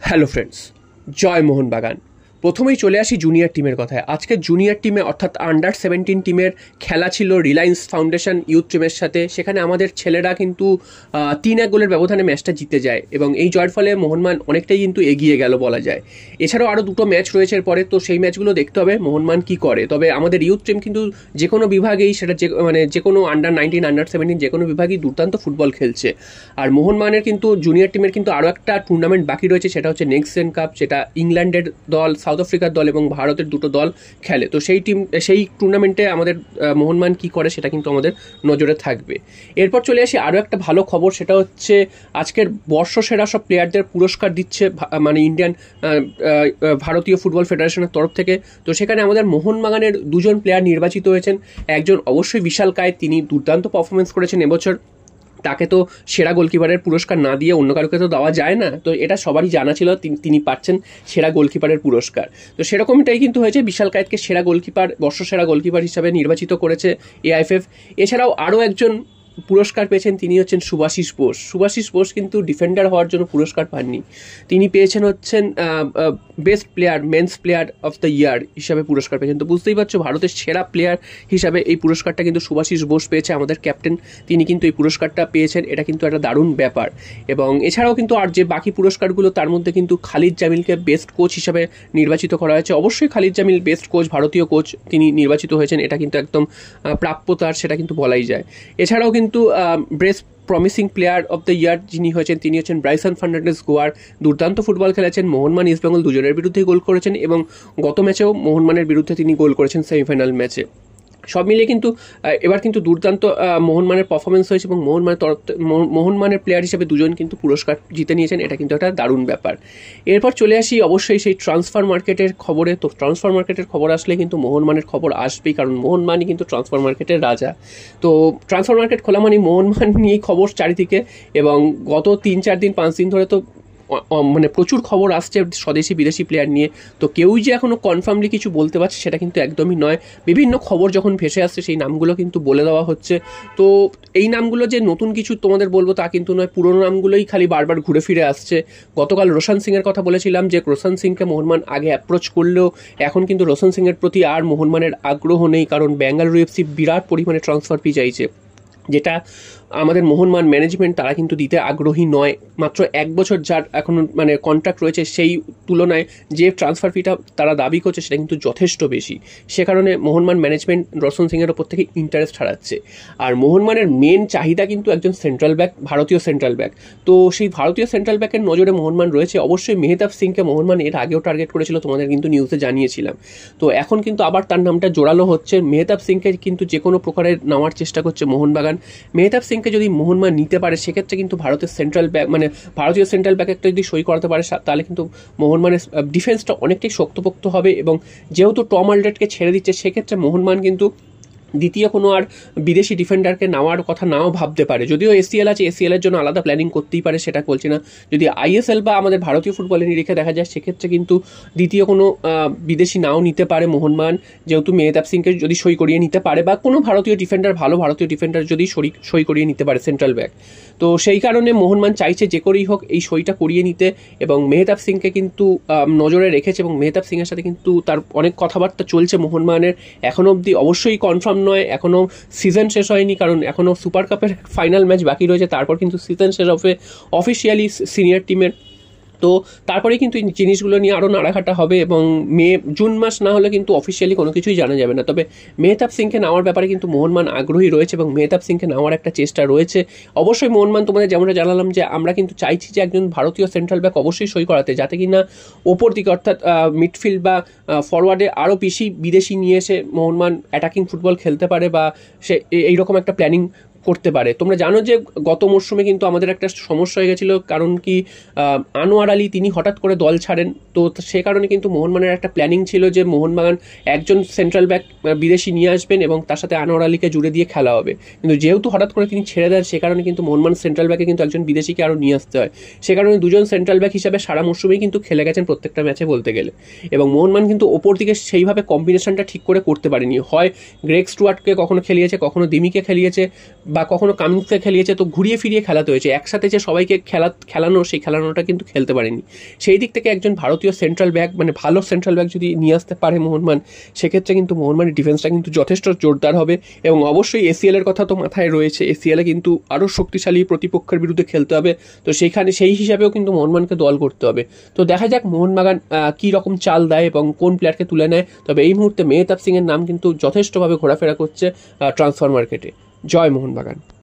Hello friends, জয় মোহনবাগান। প্রথমেই চলে আসি জুনিয়র টিমের কথায়। আজকে জুনিয়র টিমে অর্থাৎ আন্ডার 17 টিমের খেলা ছিল রিলায়েন্স ফাউন্ডেশন ইউথ টিমের সাথে। সেখানে আমাদের ছেলেরা কিন্তু 3-1 গোলের ব্যবধানে ম্যাচটা জিতে যায় এবং এই জয়ের ফলে মোহনবাগান অনেকটাই কিন্তু এগিয়ে গেল বলা যায়। এছাড়াও আরও দুটো ম্যাচ রয়েছে এরপরে, তো সেই ম্যাচগুলো দেখতে হবে মোহনবাগান কী করে। তবে আমাদের ইউথ টিম কিন্তু যে কোনো বিভাগেই, সেটা যে কোনো আন্ডার 19 আন্ডার 17 যে কোনো বিভাগেই দুর্দান্ত ফুটবল খেলছে। আর মোহনবাগানের কিন্তু জুনিয়র টিমের কিন্তু আরও একটা টুর্নামেন্ট বাকি রয়েছে, সেটা হচ্ছে নেক্সট জেন কাপ, যেটা ইংল্যান্ডের দল, সাউথ আফ্রিকার দল এবং ভারতের দুটো দল খেলে। তো সেই টুর্নামেন্টে আমাদের মোহনবাগান কী করে সেটা কিন্তু আমাদের নজরে থাকবে। এরপর চলে আসি আরও একটা ভালো খবর, সেটা হচ্ছে আজকের বর্ষসেরা সব প্লেয়ারদের পুরস্কার দিচ্ছে মানে ভারতীয় ফুটবল ফেডারেশনের তরফ থেকে। তো সেখানে আমাদের মোহনবাগানের দুজন প্লেয়ার নির্বাচিত হয়েছেন। একজন অবশ্যই বিশাল কায়, তিনি দুর্দান্ত পারফরমেন্স করেছেন এবছর। তাকে তো সেরা গোলকিপারের পুরস্কার না দিয়ে অন্য কারোকে তো দেওয়া যায় না, তো এটা সবারই জানা ছিল, তিনি পাচ্ছেন সেরা গোলকিপারের পুরস্কার। তো সেরকমটাই কিন্তু হয়েছে, বিশাল কায়েতকে সেরা গোলকিপার, বর্ষসেরা গোলকিপার হিসাবে নির্বাচিত করেছে এআইএফএফ। এছাড়াও আরও একজন পুরস্কার পেয়েছেন, তিনি হচ্ছেন শুভাশিস বোস। শুভাশিস বোস কিন্তু ডিফেন্ডার হওয়ার জন্য পুরস্কার পাননি, তিনি পেয়েছেন হচ্ছেন best player, men's player of the year হিসাবে পুরস্কার পেয়েছেন। তো বুঝতেই পারছো, ভারতের সেরা প্লেয়ার হিসাবে এই পুরস্কারটা কিন্তু শুভাশিস বোস পেয়েছে, আমাদের ক্যাপ্টেন, তিনি কিন্তু এই পুরস্কারটা পেয়েছেন। এটা কিন্তু একটা দারুণ ব্যাপার। এবং এছাড়াও কিন্তু আর যে বাকি পুরস্কারগুলো, তার মধ্যে কিন্তু খালিদ জামিলকে বেস্ট কোচ হিসাবে নির্বাচিত করা হয়েছে। অবশ্যই খালিদ জামিল বেস্ট কোচ, ভারতীয় কোচ, তিনি নির্বাচিত হয়েছেন, এটা কিন্তু একদম প্রাপ্যতার, সেটা কিন্তু বলাই যায়। এছাড়াও কিন্তু best promising player of the ইয়ার যিনি হয়েছেন, তিনি হচ্ছেন ব্রাইসন ফার্নান্ডেজ গোয়ার। দুর্দান্ত ফুটবল খেলেছেন, মোহনবাগান ইস্টবেঙ্গল দুজনের বিরুদ্ধেই গোল করেছেন এবং গত ম্যাচেও মোহনবাগানের বিরুদ্ধে তিনি গোল করেছেন সেমিফাইনাল ম্যাচে। সব মিলিয়ে কিন্তু এবার কিন্তু দুর্দান্ত মোহনবাগানের পারফরমেন্স হয়েছে এবং মোহনবাগানের প্লেয়ার হিসেবে দুজন কিন্তু পুরস্কার জিতে নিয়েছেন, এটা কিন্তু একটা দারুণ ব্যাপার। এরপর চলে আসি অবশ্যই সেই ট্রান্সফার মার্কেটের খবরে। তো ট্রান্সফার মার্কেটের খবর আসলে কিন্তু মোহনবাগানের খবর আসবেই, কারণ মোহনবাগানই কিন্তু ট্রান্সফার মার্কেটের রাজা। তো ট্রান্সফার মার্কেট খোলা মানে মোহনবাগান নিয়েই খবর চারিদিকে, এবং গত 3-4 দিন 5 দিন ধরে তো মানে প্রচুর খবর আসছে স্বদেশি বিদেশি প্লেয়ার নিয়ে। তো কেউই যে এখনও কনফার্মলি কিছু বলতে পারছে সেটা কিন্তু একদমই নয়। বিভিন্ন খবর যখন ভেসে আসছে সেই নামগুলো কিন্তু বলে দেওয়া হচ্ছে। তো এই নামগুলো যে নতুন কিছু তোমাদের বলবো তা কিন্তু নয়, পুরোনো নামগুলোই খালি বারবার ঘুরে ফিরে আসছে। গতকাল রোশন সিংয়ের কথা বলেছিলাম, যে রোশন সিংকে মোহনবাগান আগে অ্যাপ্রোচ করলেও এখন কিন্তু রোশন সিংয়ের প্রতি আর মোহনবাগানের আগ্রহ নেই, কারণ বেঙ্গালুরু এফসি বিরাট পরিমাণে ট্রান্সফার ফি চাইছে, যেটা আমাদের মোহনবাগান ম্যানেজমেন্ট তারা কিন্তু দিতে আগ্রহী নয়। মাত্র 1 বছর যার এখন মানে কন্ট্রাক্ট রয়েছে, সেই তুলনায় যে ট্রান্সফার ফিটা তারা দাবি করছে সেটা কিন্তু যথেষ্ট বেশি। সে কারণে মোহনবাগান ম্যানেজমেন্ট রোশন সিংয়ের ওপর থেকে ইন্টারেস্ট হারাচ্ছে। আর মোহনবাগানের মেন চাহিদা কিন্তু একজন সেন্ট্রাল ব্যাক, ভারতীয় সেন্ট্রাল ব্যাক। তো সেই ভারতীয় সেন্ট্রাল ব্যাকের নজরে মোহনবাগান রয়েছে। অবশ্যই মেহতাব সিংকে মোহনবাগান এর আগেও টার্গেট করেছিল, তোমাদের কিন্তু নিউজে জানিয়েছিলাম। তো এখন কিন্তু আবার তার নামটা জোরালো হচ্ছে। মেহতাব সিংকে কিন্তু যে কোনো প্রকারের নেওয়ার চেষ্টা করছে মোহনবাগান। মেহতাব সিংকে যদি মোহনবাগান নিতে পারে, সেক্ষেত্রে কিন্তু ভারতীয় সেন্ট্রাল ব্যাক একটা যদি সই করাতে পারে, তাহলে কিন্তু মোহনবাগানের ডিফেন্সটা অনেকটাই শক্তপোক্ত হবে। এবং যেহেতু টম অলড্রেডকে ছেড়ে দিচ্ছে, সেক্ষেত্রে মোহনবাগান কিন্তু দ্বিতীয় কোনো আর বিদেশি ডিফেন্ডারকে নেওয়ার কথা নাও ভাবতে পারে। যদিও এসিএল আছে, এসিএলের জন্য আলাদা প্ল্যানিং করতেই পারে, সেটা বলছি না। যদি আইএসএল বা আমাদের ভারতীয় ফুটবলের নিরিখে দেখা যায়, সেক্ষেত্রে কিন্তু দ্বিতীয় কোনো বিদেশি নাও নিতে পারে মোহনবাগান, যেহেতু মেহতাব সিংকে যদি সই করিয়ে নিতে পারে, বা কোনো ভারতীয় ডিফেন্ডার, ভালো ভারতীয় ডিফেন্ডার যদি সই করিয়ে নিতে পারে সেন্ট্রাল ব্যাক। তো সেই কারণে মোহনবাগান চাইছে যে করেই হোক এই সইটা করিয়ে নিতে, এবং মেহতাব সিংকে কিন্তু নজরে রেখেছে, এবং মেহতাব সিংয়ের সাথে কিন্তু তার অনেক কথাবার্তা চলছে মোহনবাগানের। এখনও অবধি অবশ্যই কনফার্ম নয়, এখনও সিজন শেষ হয়নি, কারণ এখনও সুপার কাপের ফাইনাল ম্যাচ বাকি রয়েছে, তারপর কিন্তু সিজন শেষ হবে অফিসিয়ালি সিনিয়র টিমের। তো তারপরে কিন্তু এই জিনিসগুলো নিয়ে আরও নাড়াঘাটা হবে, এবং জুন মাস না হলে কিন্তু অফিসিয়ালি কোনো কিছুই জানা যাবে না। তবে মেহতাব সিংকে নেওয়ার ব্যাপারে কিন্তু মোহনবাগান আগ্রহী রয়েছে, এবং মেহতাব সিংকে নেওয়ার একটা চেষ্টা রয়েছে। অবশ্যই মোহনবাগান, তোমাদের যেমনটা জানালাম, যে আমরা কিন্তু চাইছি যে একজন ভারতীয় সেন্ট্রাল ব্যাক অবশ্যই সই করাতে, যাতে কিনা ওপর দিকে অর্থাৎ মিডফিল্ড বা ফরওয়ার্ডে আরও বেশি বিদেশি নিয়ে এসে মোহনবাগান অ্যাটাকিং ফুটবল খেলতে পারে, বা সে এইরকম একটা প্ল্যানিং করতে পারে। তোমরা জানো যে গত মরশুমে কিন্তু আমাদের একটা সমস্যা হয়ে গেছিলো, কারণ কি আনোয়ার আলী তিনি হঠাৎ করে দল ছাড়েন। তো সে কারণে কিন্তু মোহনবাগানের একটা প্ল্যানিং ছিল যে মোহনবাগান একজন সেন্ট্রাল ব্যাক বিদেশি নিয়ে আসবেন এবং তার সাথে আনোয়ার আলীকে জুড়ে দিয়ে খেলা হবে। কিন্তু যেহেতু হঠাৎ করে তিনি ছেড়ে দেন, সে কারণে কিন্তু মোহনবাগান সেন্ট্রাল ব্যাকে কিন্তু একজন বিদেশিকে আরও নিয়ে আসতে হয়। সে কারণে দুজন সেন্ট্রাল ব্যাক হিসাবে সারা মরশুমেই কিন্তু খেলে গেছেন প্রত্যেকটা ম্যাচে বলতে গেলে, এবং মোহনবাগান কিন্তু ওপর দিকে সেইভাবে কম্বিনেশনটা ঠিক করে করতে পারেনি। হয় গ্রেগ স্টুয়ার্টকে কখনো খেলিয়েছে, কখনো দিমিকে খেলিয়েছে, বা কখনো কামিংসে খেলিয়েছে, তো ঘুরিয়ে ফিরিয়ে খেলাতে হয়েছে, একসাথে যে সবাইকে খেলানো সেই খেলানোটা কিন্তু খেলতে পারেনি। সেই দিক থেকে একজন ভারতীয় সেন্ট্রাল ব্যাক মানে ভালো সেন্ট্রাল ব্যাক যদি নিয়ে আসতে পারে মোহনবাগান, সেক্ষেত্রে কিন্তু মোহনবাগানের ডিফেন্সটা কিন্তু যথেষ্ট জোরদার হবে। এবং অবশ্যই এসিএলের কথা তো মাথায় রয়েছে, এসিএলে কিন্তু আরও শক্তিশালী প্রতিপক্ষের বিরুদ্ধে খেলতে হবে, তো সেই হিসাবেও কিন্তু মোহনবাগানকে দল করতে হবে। তো দেখা যাক মোহনবাগান কী রকম চাল দেয় এবং কোন প্লেয়ারকে তুলে নেয়। তবে এই মুহূর্তে মেহতাব সিংয়ের নাম কিন্তু যথেষ্টভাবে ঘোরাফেরা করছে ট্রান্সফার মার্কেটে। জয় মোহনবাগান।